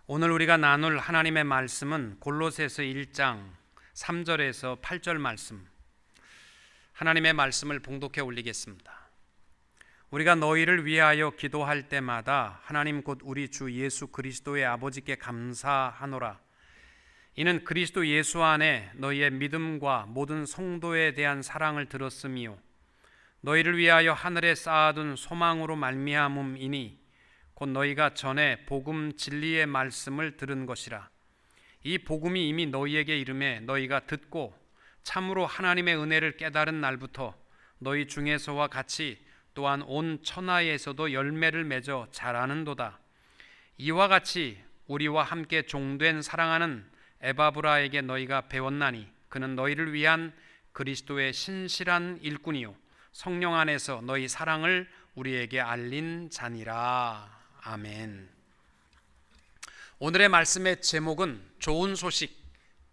오늘 우리가 나눌 하나님의 말씀은 골로새서 1장 3절에서 8절 말씀, 하나님의 말씀을 봉독해 올리겠습니다. 우리가 너희를 위하여 기도할 때마다 하나님 곧 우리 주 예수 그리스도의 아버지께 감사하노라. 이는 그리스도 예수 안에 너희의 믿음과 모든 성도에 대한 사랑을 들었음이요 너희를 위하여 하늘에 쌓아둔 소망으로 말미암음이니 곧 너희가 전에 복음 진리의 말씀을 들은 것이라. 이 복음이 이미 너희에게 이름에 너희가 듣고 참으로 하나님의 은혜를 깨달은 날부터 너희 중에서와 같이 또한 온 천하에서도 열매를 맺어 자라는도다. 이와 같이 우리와 함께 종된 사랑하는 에바브라에게 너희가 배웠나니 그는 너희를 위한 그리스도의 신실한 일꾼이요 성령 안에서 너희 사랑을 우리에게 알린 자니라. 아멘. 오늘의 말씀의 제목은 좋은 소식,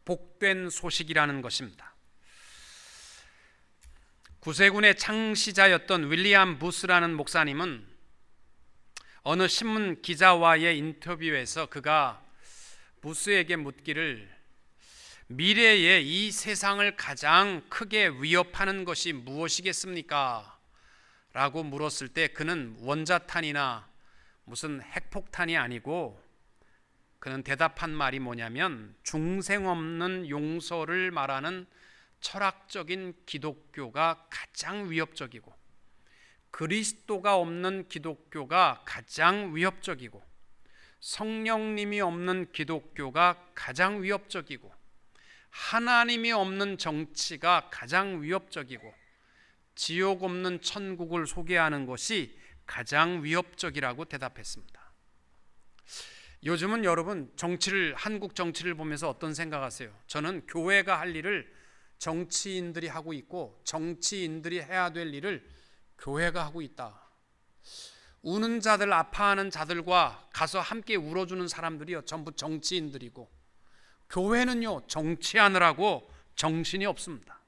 복된 소식이라는 것입니다. 구세군의 창시자였던 윌리엄 부스라는 목사님은 어느 신문 기자와의 인터뷰에서 그가 부스에게 묻기를 미래에 이 세상을 가장 크게 위협하는 것이 무엇이겠습니까? 라고 물었을 때 그는 원자탄이나 무슨 핵폭탄이 아니고 그는 대답한 말이 뭐냐면 중생 없는 용서를 말하는 철학적인 기독교가 가장 위협적이고 그리스도가 없는 기독교가 가장 위협적이고 성령님이 없는 기독교가 가장 위협적이고 하나님이 없는 정치가 가장 위협적이고 지옥 없는 천국을 소개하는 것이 가장 위협적이라고 대답했습니다. 요즘은 여러분 한국 정치를 보면서 어떤 생각하세요? 저는 교회가 할 일을 정치인들이 하고 있고 정치인들이 해야 될 일을 교회가 하고 있다. 우는 자들, 아파하는 자들과 가서 함께 울어주는 사람들이요 전부 정치인들이고 교회는요 정치하느라고 정신이 없습니다.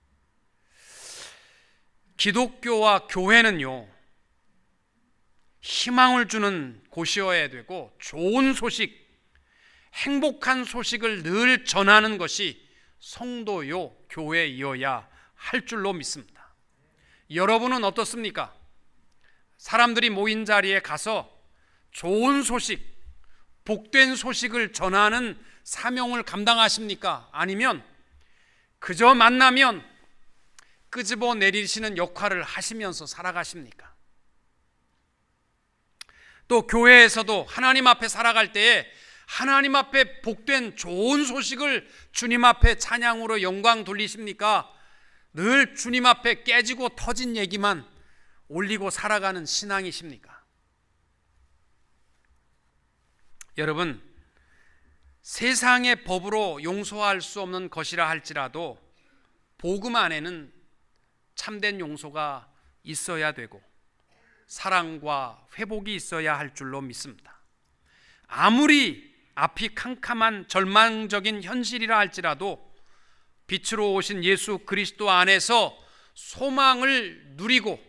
기독교와 교회는요 희망을 주는 곳이어야 되고 좋은 소식, 행복한 소식을 늘 전하는 것이 성도요 교회이어야 할 줄로 믿습니다. 여러분은 어떻습니까? 사람들이 모인 자리에 가서 좋은 소식, 복된 소식을 전하는 사명을 감당하십니까? 아니면 그저 만나면 끄집어 내리시는 역할을 하시면서 살아가십니까? 또 교회에서도 하나님 앞에 살아갈 때에 하나님 앞에 복된 좋은 소식을 주님 앞에 찬양으로 영광 돌리십니까? 늘 주님 앞에 깨지고 터진 얘기만 올리고 살아가는 신앙이십니까? 여러분, 세상의 법으로 용서할 수 없는 것이라 할지라도 복음 안에는 참된 용서가 있어야 되고 사랑과 회복이 있어야 할 줄로 믿습니다. 아무리 앞이 캄캄한 절망적인 현실이라 할지라도 빛으로 오신 예수 그리스도 안에서 소망을 누리고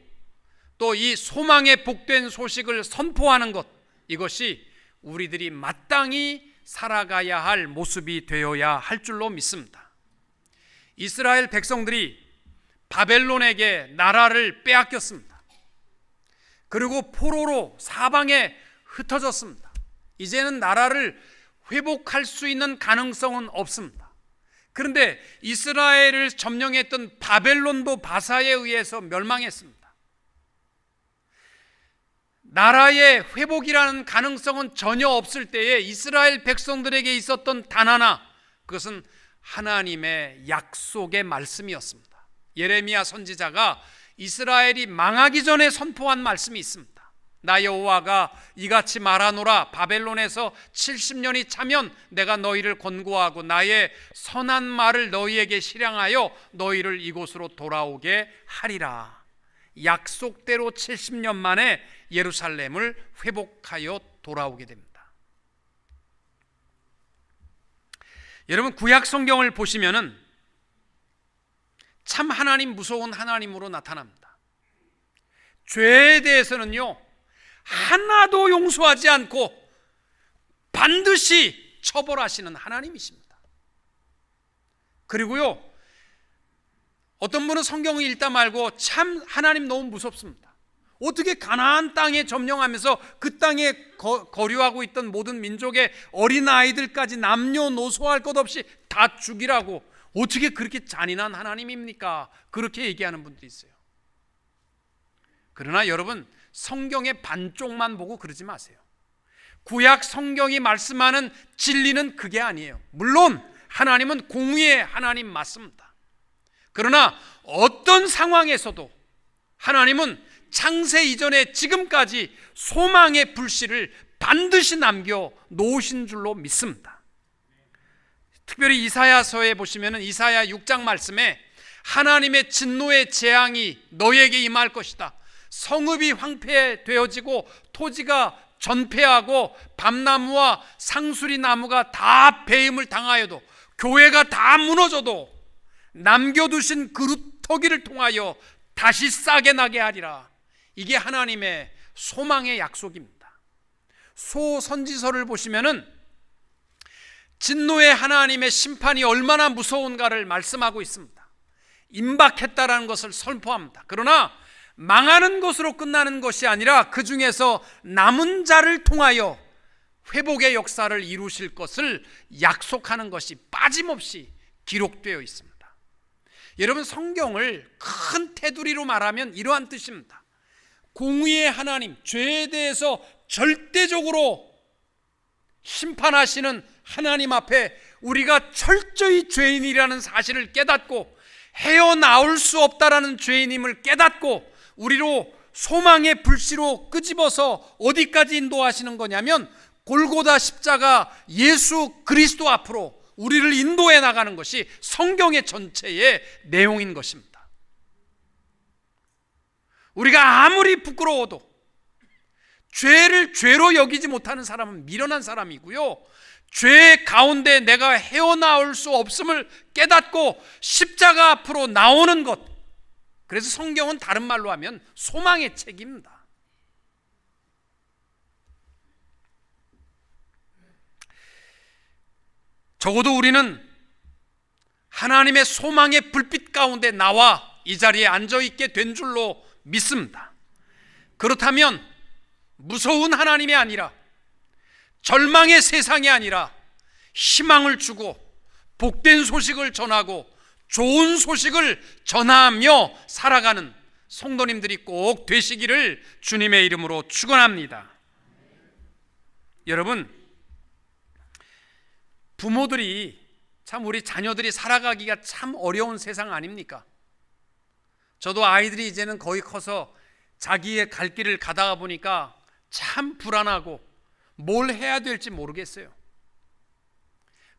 또 이 소망의 복된 소식을 선포하는 것, 이것이 우리들이 마땅히 살아가야 할 모습이 되어야 할 줄로 믿습니다. 이스라엘 백성들이 바벨론에게 나라를 빼앗겼습니다. 그리고 포로로 사방에 흩어졌습니다. 이제는 나라를 회복할 수 있는 가능성은 없습니다. 그런데 이스라엘을 점령했던 바벨론도 바사에 의해서 멸망했습니다. 나라의 회복이라는 가능성은 전혀 없을 때에 이스라엘 백성들에게 있었던 단 하나, 그것은 하나님의 약속의 말씀이었습니다. 예레미야 선지자가 이스라엘이 망하기 전에 선포한 말씀이 있습니다. 나 여호와가 이같이 말하노라. 바벨론에서 70년이 차면 내가 너희를 권고하고 나의 선한 말을 너희에게 실행하여 너희를 이곳으로 돌아오게 하리라. 약속대로 70년 만에 예루살렘을 회복하여 돌아오게 됩니다. 여러분, 구약 성경을 보시면은 참 하나님 무서운 하나님으로 나타납니다. 죄에 대해서는요 하나도 용서하지 않고 반드시 처벌하시는 하나님이십니다. 그리고요, 어떤 분은 성경을 읽다 말고 참 하나님 너무 무섭습니다. 어떻게 가나안 땅에 점령하면서 그 땅에 거류하고 있던 모든 민족의 어린아이들까지 남녀노소할 것 없이 다 죽이라고, 어떻게 그렇게 잔인한 하나님입니까? 그렇게 얘기하는 분들이 있어요. 그러나 여러분, 성경의 반쪽만 보고 그러지 마세요. 구약 성경이 말씀하는 진리는 그게 아니에요. 물론 하나님은 공의의 하나님 맞습니다. 그러나 어떤 상황에서도 하나님은 창세 이전에 지금까지 소망의 불씨를 반드시 남겨 놓으신 줄로 믿습니다. 특별히 이사야서에 보시면 이사야 6장 말씀에 하나님의 진노의 재앙이 너에게 임할 것이다. 성읍이 황폐되어지고 토지가 전폐하고 밤나무와 상수리 나무가 다 배임을 당하여도, 교회가 다 무너져도 남겨두신 그루터기를 통하여 다시 싹이 나게 하리라. 이게 하나님의 소망의 약속입니다. 소선지서를 보시면은 진노의 하나님의 심판이 얼마나 무서운가를 말씀하고 있습니다. 임박했다라는 것을 선포합니다. 그러나 망하는 것으로 끝나는 것이 아니라 그 중에서 남은 자를 통하여 회복의 역사를 이루실 것을 약속하는 것이 빠짐없이 기록되어 있습니다. 여러분, 성경을 큰 테두리로 말하면 이러한 뜻입니다. 공의의 하나님, 죄에 대해서 절대적으로 심판하시는 하나님 앞에 우리가 철저히 죄인이라는 사실을 깨닫고 헤어나올 수 없다라는 죄인임을 깨닫고 우리로 소망의 불씨로 끄집어서 어디까지 인도하시는 거냐면 골고다 십자가 예수 그리스도 앞으로 우리를 인도해 나가는 것이 성경의 전체의 내용인 것입니다. 우리가 아무리 부끄러워도 죄를 죄로 여기지 못하는 사람은 미련한 사람이고요, 죄 가운데 내가 헤어나올 수 없음을 깨닫고 십자가 앞으로 나오는 것, 그래서 성경은 다른 말로 하면 소망의 책입니다. 적어도 우리는 하나님의 소망의 불빛 가운데 나와 이 자리에 앉아있게 된 줄로 믿습니다. 그렇다면 무서운 하나님이 아니라, 절망의 세상이 아니라 희망을 주고 복된 소식을 전하고 좋은 소식을 전하며 살아가는 성도님들이 꼭 되시기를 주님의 이름으로 축원합니다. 여러분, 부모들이 참 우리 자녀들이 살아가기가 참 어려운 세상 아닙니까? 저도 아이들이 이제는 거의 커서 자기의 갈 길을 가다가 보니까 참 불안하고 뭘 해야 될지 모르겠어요.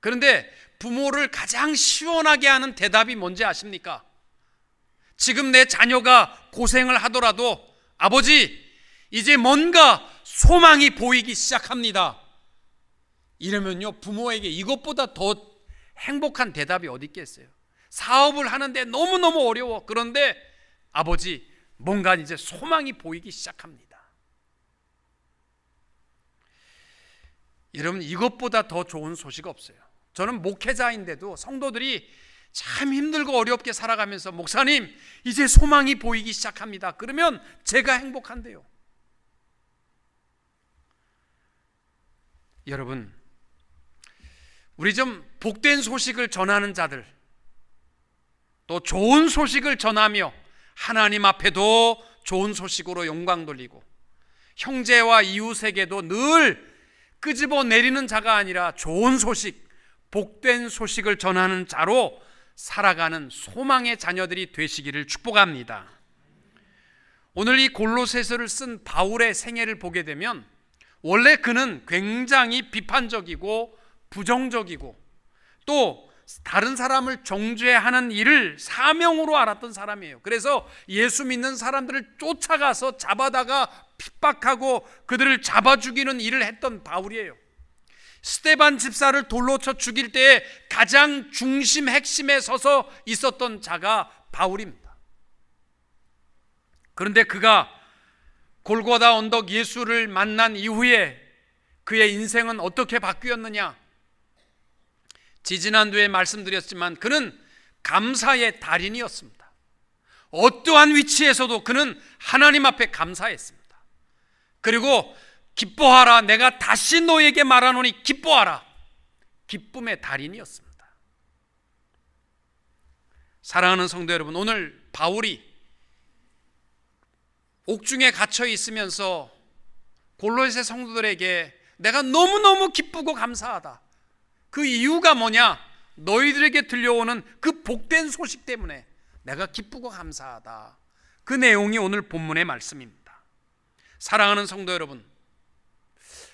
그런데 부모를 가장 시원하게 하는 대답이 뭔지 아십니까? 지금 내 자녀가 고생을 하더라도 아버지, 이제 뭔가 소망이 보이기 시작합니다. 이러면요, 부모에게 이것보다 더 행복한 대답이 어디 있겠어요? 사업을 하는데 너무너무 어려워. 그런데 아버지, 뭔가 이제 소망이 보이기 시작합니다. 여러분, 이것보다 더 좋은 소식 없어요. 저는 목회자인데도 성도들이 참 힘들고 어렵게 살아가면서 목사님, 이제 소망이 보이기 시작합니다. 그러면 제가 행복한데요. 여러분, 우리 좀 복된 소식을 전하는 자들, 또 좋은 소식을 전하며 하나님 앞에도 좋은 소식으로 영광 돌리고 형제와 이웃에게도 늘 끄집어 내리는 자가 아니라 좋은 소식, 복된 소식을 전하는 자로 살아가는 소망의 자녀들이 되시기를 축복합니다. 오늘 이 골로새서를 쓴 바울의 생애를 보게 되면 원래 그는 굉장히 비판적이고 부정적이고 또 다른 사람을 정죄하는 일을 사명으로 알았던 사람이에요. 그래서 예수 믿는 사람들을 쫓아가서 잡아다가 핍박하고 그들을 잡아 죽이는 일을 했던 바울이에요. 스데반 집사를 돌로 쳐 죽일 때에 가장 중심 핵심에 서서 있었던 자가 바울입니다. 그런데 그가 골고다 언덕 예수를 만난 이후에 그의 인생은 어떻게 바뀌었느냐? 지지난주에 말씀드렸지만 그는 감사의 달인이었습니다. 어떠한 위치에서도 그는 하나님 앞에 감사했습니다. 그리고 기뻐하라, 내가 다시 너에게 말하노니 기뻐하라. 기쁨의 달인이었습니다. 사랑하는 성도 여러분, 오늘 바울이 옥중에 갇혀 있으면서 골로새 성도들에게 내가 너무너무 기쁘고 감사하다. 그 이유가 뭐냐? 너희들에게 들려오는 그 복된 소식 때문에 내가 기쁘고 감사하다. 그 내용이 오늘 본문의 말씀입니다. 사랑하는 성도 여러분,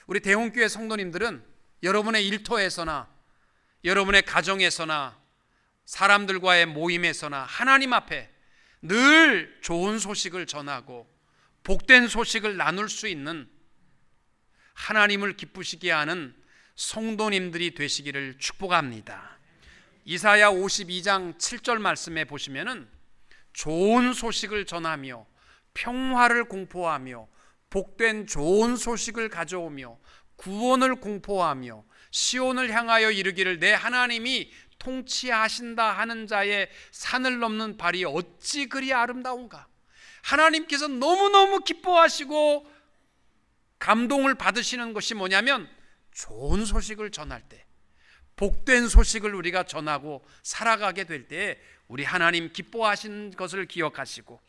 우리 대홍교회 성도님들은 여러분의 일터에서나 여러분의 가정에서나 사람들과의 모임에서나 하나님 앞에 늘 좋은 소식을 전하고 복된 소식을 나눌 수 있는, 하나님을 기쁘시게 하는 성도님들이 되시기를 축복합니다. 이사야 52장 7절 말씀에 보시면은 좋은 소식을 전하며 평화를 공포하며 복된 좋은 소식을 가져오며 구원을 공포하며 시온을 향하여 이르기를 내 하나님이 통치하신다 하는 자의 산을 넘는 발이 어찌 그리 아름다운가. 하나님께서 너무너무 기뻐하시고 감동을 받으시는 것이 뭐냐면 좋은 소식을 전할 때, 복된 소식을 우리가 전하고 살아가게 될 때 우리 하나님 기뻐하신 것을 기억하시고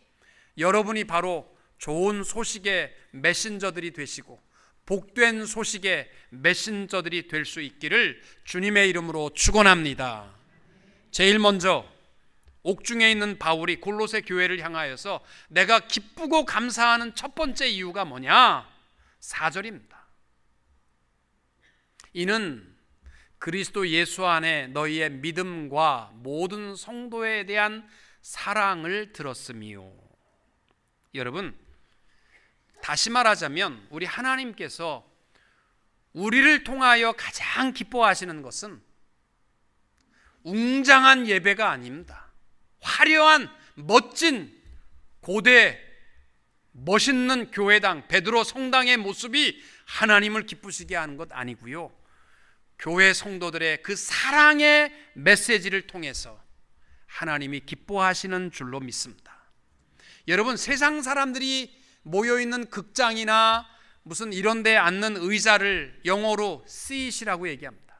여러분이 바로 좋은 소식의 메신저들이 되시고 복된 소식의 메신저들이 될 수 있기를 주님의 이름으로 축원합니다. 제일 먼저 옥중에 있는 바울이 골로새 교회를 향하여서 내가 기쁘고 감사하는 첫 번째 이유가 뭐냐? 4절입니다. 이는 그리스도 예수 안에 너희의 믿음과 모든 성도에 대한 사랑을 들었음이요. 여러분, 다시 말하자면 우리 하나님께서 우리를 통하여 가장 기뻐하시는 것은 웅장한 예배가 아닙니다. 화려한 멋진 고대 멋있는 교회당, 베드로 성당의 모습이 하나님을 기쁘시게 하는 것 아니고요, 교회 성도들의 그 사랑의 메시지를 통해서 하나님이 기뻐하시는 줄로 믿습니다. 여러분, 세상 사람들이 모여있는 극장이나 무슨 이런 데 앉는 의자를 영어로 seat이라고 얘기합니다.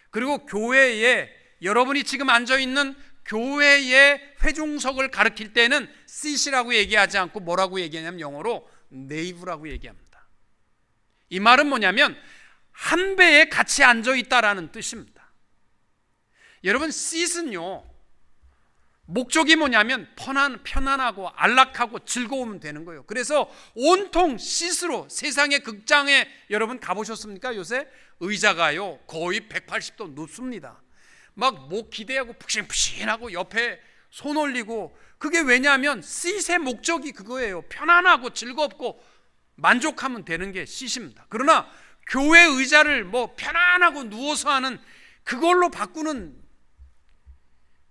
그리고 교회에, 여러분이 지금 앉아있는 교회의 회중석을 가리킬 때는 seat이라고 얘기하지 않고 뭐라고 얘기하냐면 영어로 nave라고 얘기합니다. 이 말은 뭐냐면 한 배에 같이 앉아있다라는 뜻입니다. 여러분, seat은요 목적이 뭐냐면 편안하고 안락하고 즐거우면 되는 거예요. 그래서 온통 시스로, 세상의 극장에 여러분 가보셨습니까? 요새 의자가요 거의 180도 높습니다. 막 목 기대하고 푹신푹신하고 옆에 손 올리고, 그게 왜냐하면 시스의 목적이 그거예요. 편안하고 즐겁고 만족하면 되는 게 시스입니다. 그러나 교회 의자를 뭐 편안하고 누워서 하는 그걸로 바꾸는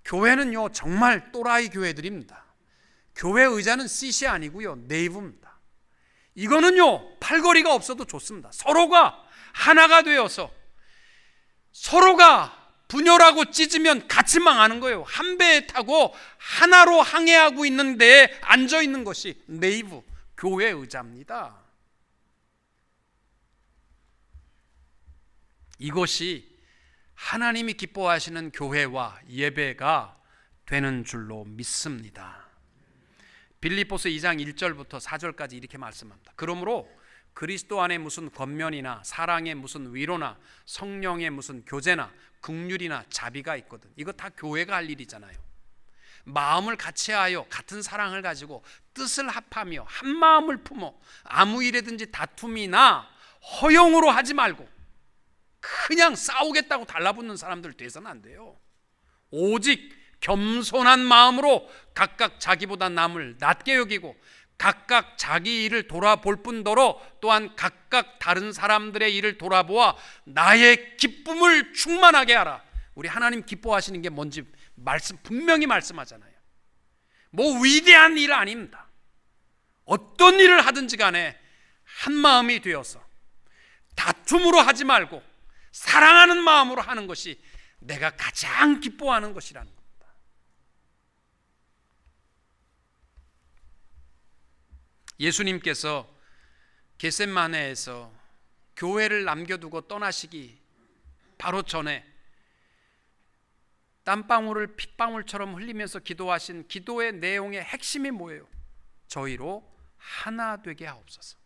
교회는요 정말 또라이 교회들입니다. 교회 의자는 시시 아니고요 네이브입니다. 이거는요 팔걸이가 없어도 좋습니다. 서로가 하나가 되어서 서로가 분열하고 찢으면 같이 망하는 거예요. 한 배에 타고 하나로 항해하고 있는 데에 앉아 있는 것이 네이브, 교회 의자입니다. 이것이 하나님이 기뻐하시는 교회와 예배가 되는 줄로 믿습니다. 빌립보서 2장 1절부터 4절까지 이렇게 말씀합니다. 그러므로 그리스도 안에 무슨 권면이나 사랑의 무슨 위로나 성령의 무슨 교제나 긍휼이나 자비가 있거든. 이거 다 교회가 할 일이잖아요. 마음을 같이하여 같은 사랑을 가지고 뜻을 합하며 한 마음을 품어 아무 일에든지 다툼이나 허용으로 하지 말고 그냥 싸우겠다고 달라붙는 사람들 돼서는 안 돼요. 오직 겸손한 마음으로 각각 자기보다 남을 낮게 여기고 각각 자기 일을 돌아볼 뿐더러 또한 각각 다른 사람들의 일을 돌아보아 나의 기쁨을 충만하게 하라. 우리 하나님 기뻐하시는 게 뭔지 분명히 말씀하잖아요. 뭐 위대한 일 아닙니다. 어떤 일을 하든지 간에 한 마음이 되어서 다툼으로 하지 말고 사랑하는 마음으로 하는 것이 내가 가장 기뻐하는 것이라는 겁니다. 예수님께서 겟세마네에서 교회를 남겨두고 떠나시기 바로 전에 땀방울을 핏방울처럼 흘리면서 기도하신 기도의 내용의 핵심이 뭐예요? 저희로 하나 되게 하옵소서.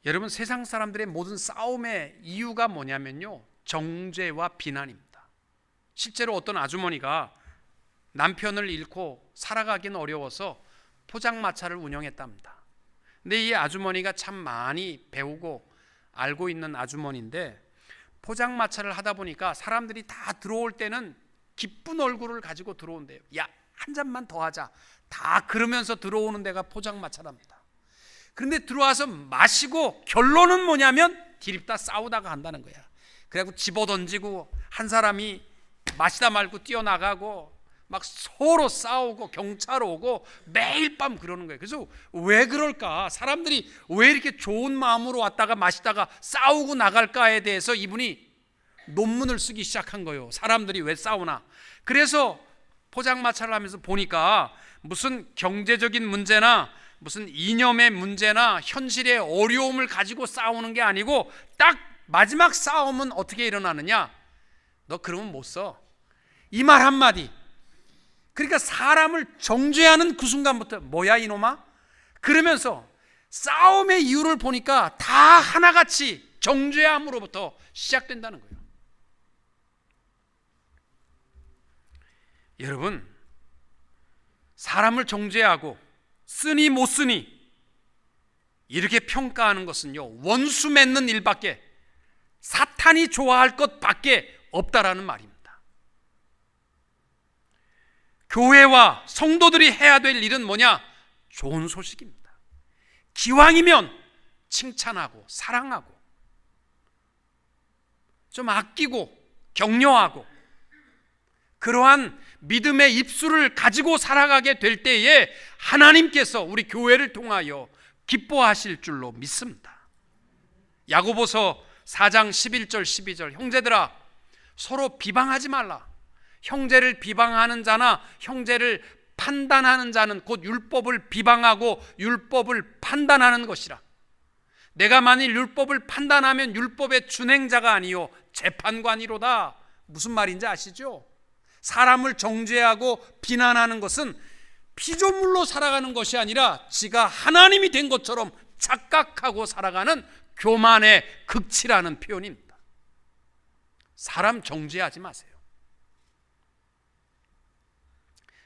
여러분, 세상 사람들의 모든 싸움의 이유가 뭐냐면요, 정죄와 비난입니다. 실제로 어떤 아주머니가 남편을 잃고 살아가긴 어려워서 포장마차를 운영했답니다. 근데 이 아주머니가 참 많이 배우고 알고 있는 아주머니인데, 포장마차를 하다 보니까 사람들이 다 들어올 때는 기쁜 얼굴을 가지고 들어온대요. 야, 한 잔만 더 하자. 다 그러면서 들어오는 데가 포장마차랍니다. 그런데 들어와서 마시고 결론은 뭐냐면 디립다 싸우다가 간다는 거야. 그래갖고 집어던지고 한 사람이 마시다 말고 뛰어나가고 막 서로 싸우고 경찰 오고 매일 밤 그러는 거예요. 그래서 왜 그럴까? 사람들이 왜 이렇게 좋은 마음으로 왔다가 마시다가 싸우고 나갈까에 대해서 이분이 논문을 쓰기 시작한 거예요. 사람들이 왜 싸우나? 그래서 포장마차를 하면서 보니까 무슨 경제적인 문제나 무슨 이념의 문제나 현실의 어려움을 가지고 싸우는 게 아니고 딱 마지막 싸움은 어떻게 일어나느냐? 너 그러면 못 써. 이 말 한마디. 그러니까 사람을 정죄하는 그 순간부터 뭐야 이놈아? 그러면서 싸움의 이유를 보니까 다 하나같이 정죄함으로부터 시작된다는 거예요. 여러분, 사람을 정죄하고 쓰니 못 쓰니 이렇게 평가하는 것은요, 원수 맺는 일밖에, 사탄이 좋아할 것밖에 없다라는 말입니다. 교회와 성도들이 해야 될 일은 뭐냐? 좋은 소식입니다. 기왕이면 칭찬하고 사랑하고 좀 아끼고 격려하고 그러한 믿음의 입술을 가지고 살아가게 될 때에 하나님께서 우리 교회를 통하여 기뻐하실 줄로 믿습니다. 야고보서 4장 11절 12절, 형제들아 서로 비방하지 말라. 형제를 비방하는 자나 형제를 판단하는 자는 곧 율법을 비방하고 율법을 판단하는 것이라. 내가 만일 율법을 판단하면 율법의 준행자가 아니요 재판관이로다. 무슨 말인지 아시죠? 사람을 정죄하고 비난하는 것은 피조물로 살아가는 것이 아니라 지가 하나님이 된 것처럼 착각하고 살아가는 교만의 극치라는 표현입니다. 사람 정죄하지 마세요.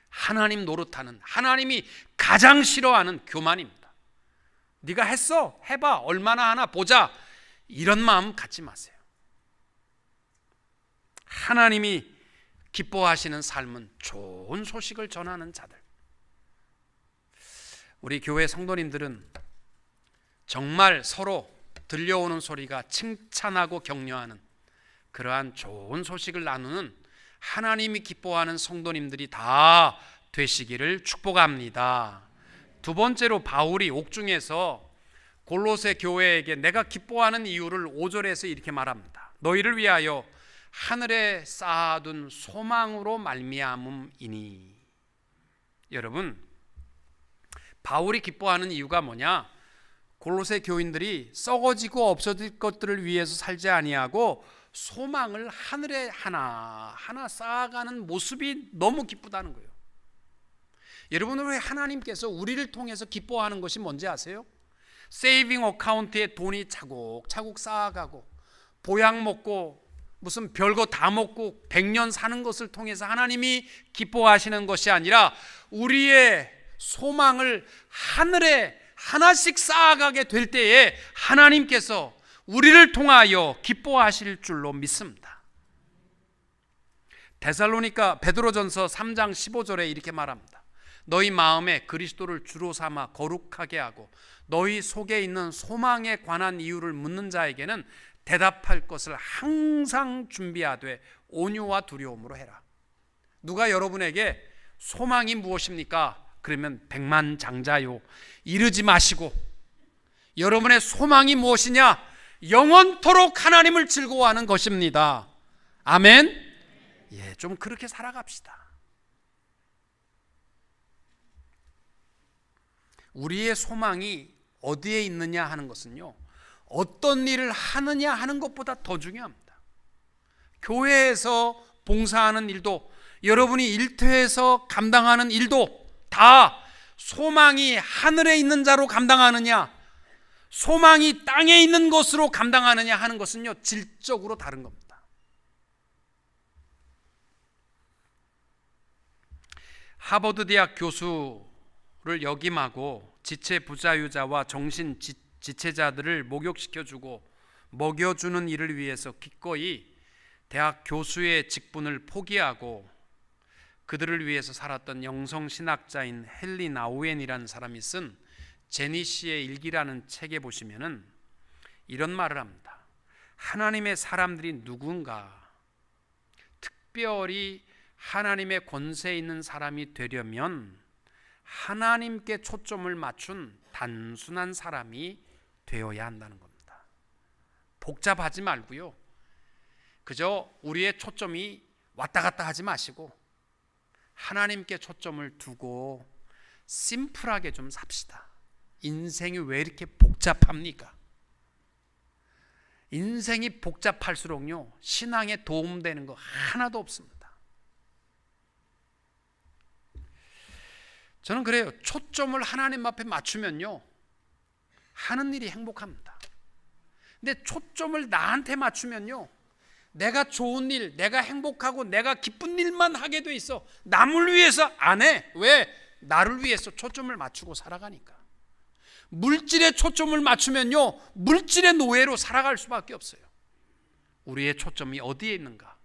하나님 노릇하는, 하나님이 가장 싫어하는 교만입니다. 네가 했어? 해봐. 얼마나 하나 보자. 이런 마음 갖지 마세요. 하나님이 기뻐하시는 삶은 좋은 소식을 전하는 자들. 우리 교회 성도님들은 정말 서로 들려오는 소리가 칭찬하고 격려하는 그러한 좋은 소식을 나누는 하나님이 기뻐하는 성도님들이 다 되시기를 축복합니다. 두 번째로 바울이 옥중에서 골로새 교회에게 내가 기뻐하는 이유를 5절에서 이렇게 말합니다. 너희를 위하여 하늘에 쌓아둔 소망으로 말미암음이니. 여러분, 바울이 기뻐하는 이유가 뭐냐? 골로새 교인들이 썩어지고 없어질 것들을 위해서 살지 아니하고 소망을 하늘에 하나하나 쌓아가는 모습이 너무 기쁘다는 거예요. 여러분, 왜 하나님께서 우리를 통해서 기뻐하는 것이 뭔지 아세요? 세이빙 어카운트에 돈이 차곡차곡 쌓아가고 보약 먹고 무슨 별거 다 먹고 100년 사는 것을 통해서 하나님이 기뻐하시는 것이 아니라 우리의 소망을 하늘에 하나씩 쌓아가게 될 때에 하나님께서 우리를 통하여 기뻐하실 줄로 믿습니다. 데살로니가 베드로전서 3장 15절에 이렇게 말합니다. 너희 마음에 그리스도를 주로 삼아 거룩하게 하고 너희 속에 있는 소망에 관한 이유를 묻는 자에게는 대답할 것을 항상 준비하되 온유와 두려움으로 해라. 누가 여러분에게 소망이 무엇입니까? 그러면 백만장자요 이러지 마시고 여러분의 소망이 무엇이냐? 영원토록 하나님을 즐거워하는 것입니다. 아멘. 예, 좀 그렇게 살아갑시다. 우리의 소망이 어디에 있느냐 하는 것은요, 어떤 일을 하느냐 하는 것보다 더 중요합니다. 교회에서 봉사하는 일도, 여러분이 일터에서 감당하는 일도 다 소망이 하늘에 있는 자로 감당하느냐, 소망이 땅에 있는 것으로 감당하느냐 하는 것은요, 질적으로 다른 겁니다. 하버드 대학 교수를 역임하고 지체 부자유자와 정신 지체자들을 목욕시켜주고 먹여주는 일을 위해서 기꺼이 대학 교수의 직분을 포기하고 그들을 위해서 살았던 영성신학자인 헨리 나우엔이라는 사람이 쓴 제니시의 일기라는 책에 보시면은 이런 말을 합니다. 하나님의 사람들이 누군가, 특별히 하나님의 권세 있는 사람이 되려면 하나님께 초점을 맞춘 단순한 사람이 되어야 한다는 겁니다. 복잡하지 말고요, 그저 우리의 초점이 왔다 갔다 하지 마시고 하나님께 초점을 두고 심플하게 좀 삽시다. 인생이 왜 이렇게 복잡합니까? 인생이 복잡할수록요, 신앙에 도움되는 거 하나도 없습니다. 저는 그래요. 초점을 하나님 앞에 맞추면요, 하는 일이 행복합니다. 근데 초점을 나한테 맞추면요, 내가 좋은 일, 내가 행복하고 내가 기쁜 일만 하게 돼 있어. 남을 위해서 안 해. 왜? 나를 위해서 초점을 맞추고 살아가니까. 물질에 초점을 맞추면요, 물질의 노예로 살아갈 수밖에 없어요. 우리의 초점이 어디에 있는가?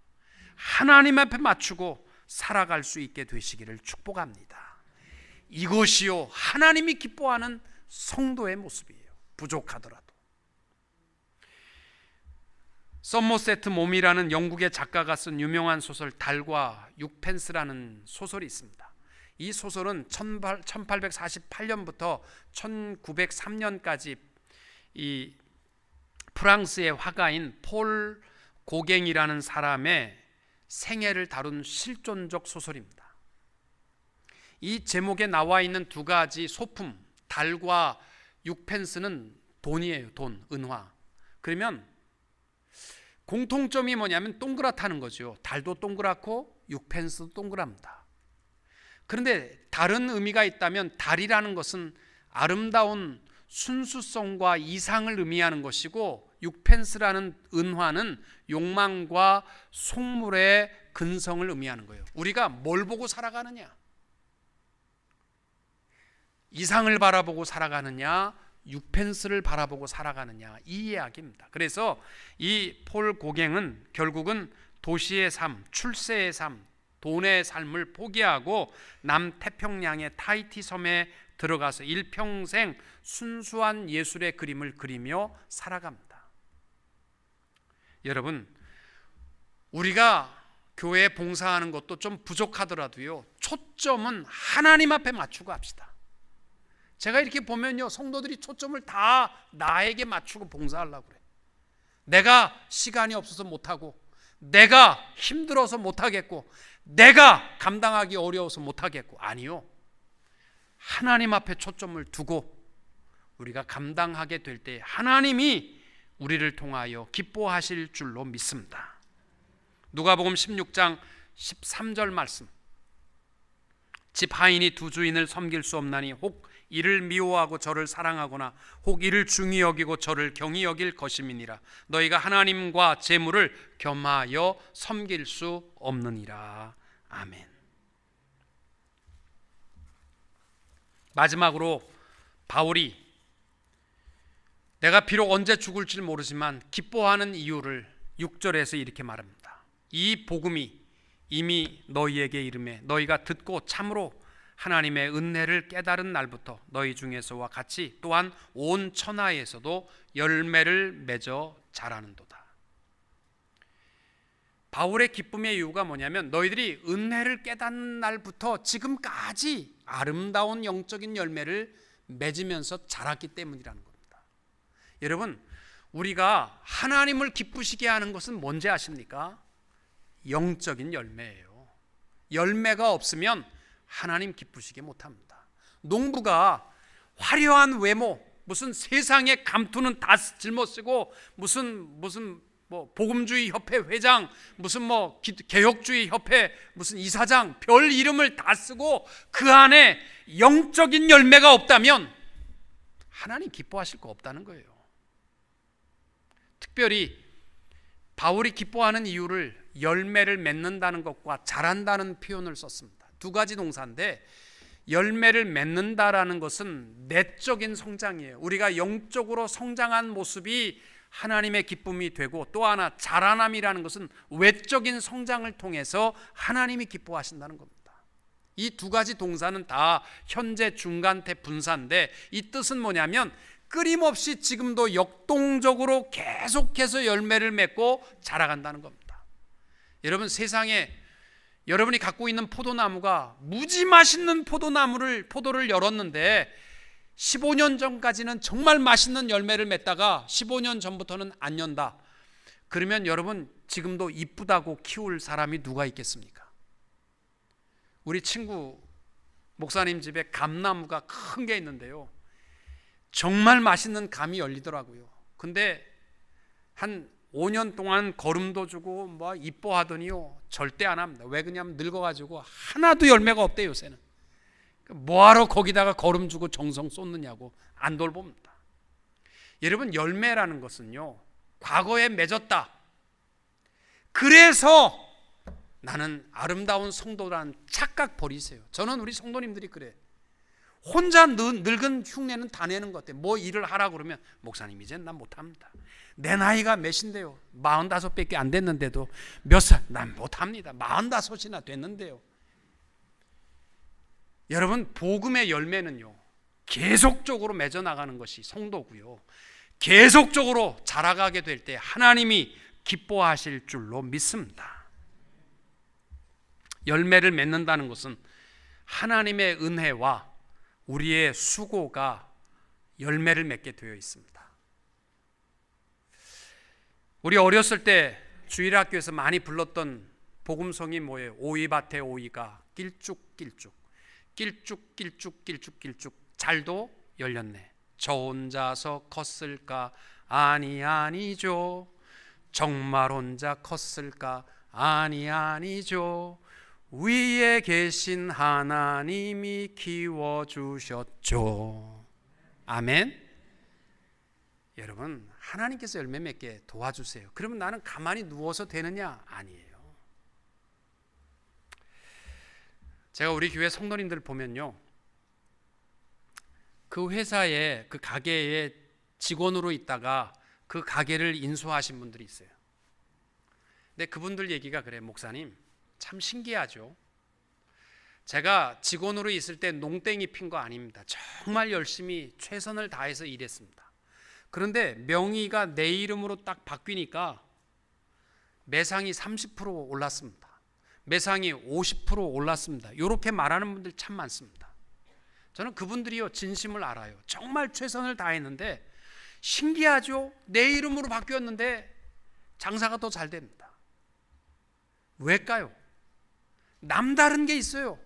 하나님 앞에 맞추고 살아갈 수 있게 되시기를 축복합니다. 이것이요, 하나님이 기뻐하는 성도의 모습이에요. 부족하더라도. 서머셋 mom이라는 영국의 작가가 쓴 유명한 소설 달과 6펜스라는 소설이 있습니다. 이 소설은 1848년부터 1903년까지 이 프랑스의 화가인 폴 고갱이라는 사람의 생애를 다룬 실존적 소설입니다. 이 제목에 나와 있는 두 가지 소품, 달과 6펜스는 돈이에요. 돈, 은화. 그러면 공통점이 뭐냐면 동그랗다는 거죠. 달도 동그랗고 6펜스도 동그랍니다. 그런데 다른 의미가 있다면 달이라는 것은 아름다운 순수성과 이상을 의미하는 것이고 6펜스라는 은화는 욕망과 속물의 근성을 의미하는 거예요. 우리가 뭘 보고 살아가느냐? 이상을 바라보고 살아가느냐, 6펜스를 바라보고 살아가느냐, 이 이야기입니다. 그래서 이 폴 고갱은 결국은 도시의 삶, 출세의 삶, 돈의 삶을 포기하고 남태평양의 타히티 섬에 들어가서 일평생 순수한 예술의 그림을 그리며 살아갑니다. 여러분, 우리가 교회에 봉사하는 것도 좀 부족하더라도요, 초점은 하나님 앞에 맞추고 합시다. 제가 이렇게 보면요, 성도들이 초점을 다 나에게 맞추고 봉사하려고 그래. 내가 시간이 없어서 못하고, 내가 힘들어서 못하겠고, 내가 감당하기 어려워서 못하겠고, 아니요, 하나님 앞에 초점을 두고 우리가 감당하게 될 때 하나님이 우리를 통하여 기뻐하실 줄로 믿습니다. 누가복음 16장 13절 말씀. 집 하인이 두 주인을 섬길 수 없나니 혹 이를 미워하고 저를 사랑하거나 혹 이를 중히 여기고 저를 경히 여길 것임이니라. 너희가 하나님과 재물을 겸하여 섬길 수 없느니라. 아멘. 마지막으로 바울이 내가 비록 언제 죽을지 모르지만 기뻐하는 이유를 6절에서 이렇게 말합니다. 이 복음이 이미 너희에게 이르매 너희가 듣고 참으로 하나님의 은혜를 깨달은 날부터 너희 중에서와 같이 또한 온 천하에서도 열매를 맺어 자라는도다. 바울의 기쁨의 이유가 뭐냐면 너희들이 은혜를 깨닫는 날부터 지금까지 아름다운 영적인 열매를 맺으면서 자랐기 때문이라는 겁니다. 여러분, 우리가 하나님을 기쁘시게 하는 것은 뭔지 아십니까? 영적인 열매예요. 열매가 없으면 하나님 기쁘시게 못합니다. 농부가 화려한 외모, 무슨 세상의 감투는 다 짊어쓰고 무슨 복음주의 협회 회장, 무슨 개혁주의 협회 무슨 이사장, 별 이름을 다 쓰고 그 안에 영적인 열매가 없다면 하나님 기뻐하실 거 없다는 거예요. 특별히 바울이 기뻐하는 이유를 열매를 맺는다는 것과 자란다는 표현을 썼습니다. 두 가지 동사인데, 열매를 맺는다라는 것은 내적인 성장이에요. 우리가 영적으로 성장한 모습이 하나님의 기쁨이 되고, 또 하나 자라남이라는 것은 외적인 성장을 통해서 하나님이 기뻐하신다는 겁니다. 이 두 가지 동사는 다 현재 중간태 분사인데, 이 뜻은 뭐냐면 끊임없이 지금도 역동적으로 계속해서 열매를 맺고 자라간다는 겁니다. 여러분, 세상에 여러분이 갖고 있는 포도나무가 무지 맛있는 포도를 열었는데 15년 전까지는 정말 맛있는 열매를 맺다가 15년 전부터는 안 연다. 그러면 여러분, 지금도 이쁘다고 키울 사람이 누가 있겠습니까? 우리 친구 목사님 집에 감나무가 큰 게 있는데요, 정말 맛있는 감이 열리더라고요. 근데 한 5년 동안 거름도 주고 이뻐하더니요, 절대 안 합니다. 왜 그러냐면 늙어가지고 하나도 열매가 없대요. 요새는 뭐하러 거기다가 거름 주고 정성 쏟느냐고 안 돌봅니다. 여러분, 열매라는 것은요, 과거에 맺었다, 그래서 나는 아름다운 성도라는 착각 버리세요. 저는 우리 성도님들이 그래. 혼자 늙은 흉내는 다 내는 것 같아요. 뭐 일을 하라고 그러면 목사님 이제는 난 못합니다. 내 나이가 몇인데요, 45밖에 안 됐는데도 몇 살, 난 못합니다. 45이나 됐는데요. 여러분, 복음의 열매는요, 계속적으로 맺어나가는 것이 성도고요, 계속적으로 자라가게 될 때 하나님이 기뻐하실 줄로 믿습니다. 열매를 맺는다는 것은 하나님의 은혜와 우리의 수고가 열매를 맺게 되어 있습니다. 우리 어렸을 때 주일학교에서 많이 불렀던 복음성이 뭐예요? 오이밭에 오이가 길쭉길쭉, 길쭉길쭉 잘도 열렸네. 저 혼자서 컸을까? 아니죠. 정말 혼자 컸을까? 아니죠. 위에 계신 하나님이 키워주셨죠. 아멘. 여러분, 하나님께서 열매 맺게 도와주세요. 그러면 나는 가만히 누워서 되느냐? 아니에요. 제가 우리 교회 성도님들 보면요, 그 회사에, 그 가게에 직원으로 있다가 그 가게를 인수하신 분들이 있어요. 근데 그분들 얘기가 그래요. 목사님, 참 신기하죠. 제가 직원으로 있을 때 농땡이 핀 거 아닙니다. 정말 열심히 최선을 다해서 일했습니다. 그런데 명의가 내 이름으로 딱 바뀌니까 매상이 30% 올랐습니다. 매상이 50% 올랐습니다. 이렇게 말하는 분들 참 많습니다. 저는 그분들이요, 진심을 알아요. 정말 최선을 다했는데 신기하죠. 내 이름으로 바뀌었는데 장사가 더 잘 됩니다. 왜일까요? 남다른 게 있어요.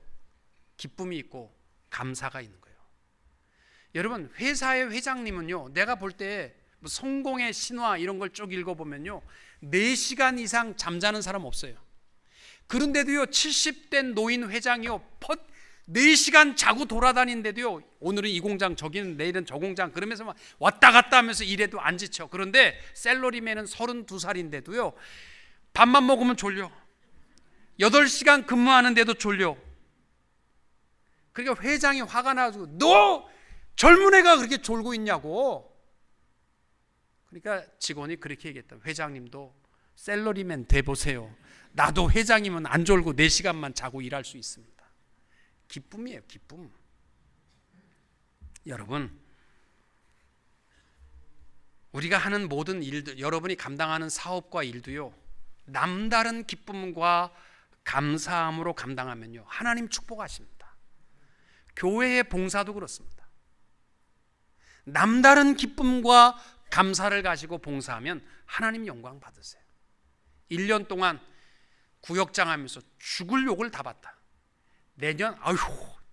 기쁨이 있고 감사가 있는 거예요. 여러분, 회사의 회장님은요, 내가 볼 때 성공의 신화 이런 걸 쭉 읽어보면요, 4시간 이상 잠자는 사람 없어요. 그런데도요, 70대 노인 회장이요, 4시간 자고 돌아다니는데도요, 오늘은 이 공장, 저기는 내일은 저 공장, 그러면서 막 왔다 갔다 하면서 일해도 안 지쳐. 그런데 셀러리맨은 32살인데도요 밥만 먹으면 졸려. 8시간 근무하는데도 졸려. 그러니까 회장이 화가 나가지고, 너 젊은 애가 그렇게 졸고 있냐고. 그러니까 직원이 그렇게 얘기했다. 회장님도 셀러리맨 돼보세요. 나도 회장이면 안 졸고 4시간만 자고 일할 수 있습니다. 기쁨이에요, 기쁨. 여러분, 우리가 하는 모든 일들, 여러분이 감당하는 사업과 일도요, 남다른 기쁨과 감사함으로 감당하면요, 하나님 축복하십니다. 교회의 봉사도 그렇습니다. 남다른 기쁨과 감사를 가지고 봉사하면 하나님 영광 받으세요. 1년 동안 구역장 하면서 죽을 욕을 다 봤다. 내년 아휴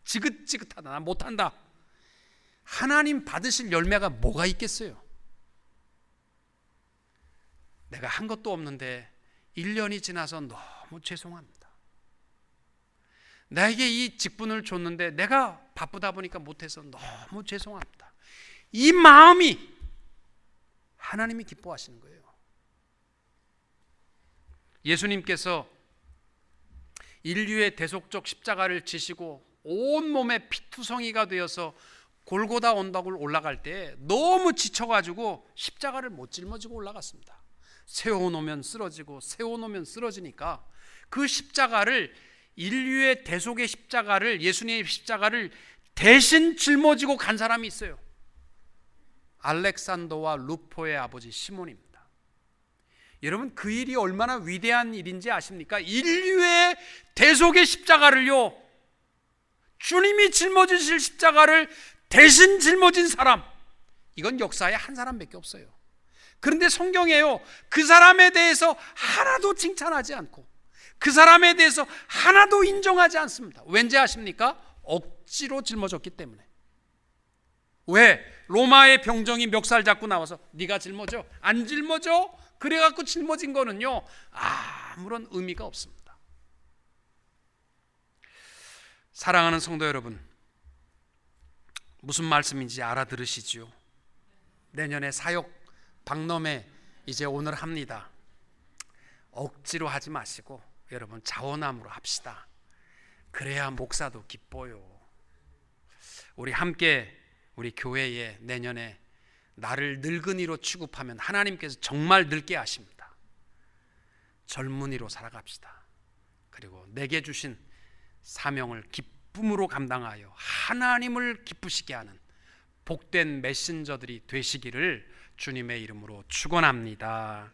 지긋지긋하다, 나 못한다. 하나님 받으실 열매가 뭐가 있겠어요? 내가 한 것도 없는데 1년이 지나서 너무 죄송합니다. 나에게 이 직분을 줬는데 내가 바쁘다 보니까 못해서 너무 죄송합니다. 이 마음이 하나님이 기뻐하시는 거예요. 예수님께서 인류의 대속적 십자가를 지시고 온몸에 피투성이가 되어서 골고다 언덕을 올라갈 때 너무 지쳐가지고 십자가를 못 짊어지고 올라갔습니다. 세워놓으면 쓰러지고 세워놓으면 쓰러지니까 그 십자가를, 인류의 대속의 십자가를, 예수님의 십자가를 대신 짊어지고 간 사람이 있어요. 알렉산더와 루포의 아버지 시몬입니다. 여러분, 그 일이 얼마나 위대한 일인지 아십니까? 인류의 대속의 십자가를요, 주님이 짊어지실 십자가를 대신 짊어진 사람, 이건 역사에 한 사람밖에 없어요. 그런데 성경에요, 그 사람에 대해서 하나도 칭찬하지 않고 그 사람에 대해서 하나도 인정하지 않습니다. 왠지 아십니까? 억지로 짊어졌기 때문에. 왜? 로마의 병정이 멱살 잡고 나와서 네가 짊어져? 안 짊어져? 그래갖고 짊어진 거는요, 아무런 의미가 없습니다. 사랑하는 성도 여러분, 무슨 말씀인지 알아들으시지요? 내년에 사역 박람회 이제 오늘 합니다. 억지로 하지 마시고 여러분 자원함으로 합시다. 그래야 목사도 기뻐요. 우리 함께 우리 교회에 내년에 나를 늙은이로 취급하면 하나님께서 정말 늙게 하십니다. 젊은이로 살아갑시다. 그리고 내게 주신 사명을 기쁨으로 감당하여 하나님을 기쁘시게 하는 복된 메신저들이 되시기를 주님의 이름으로 축원합니다.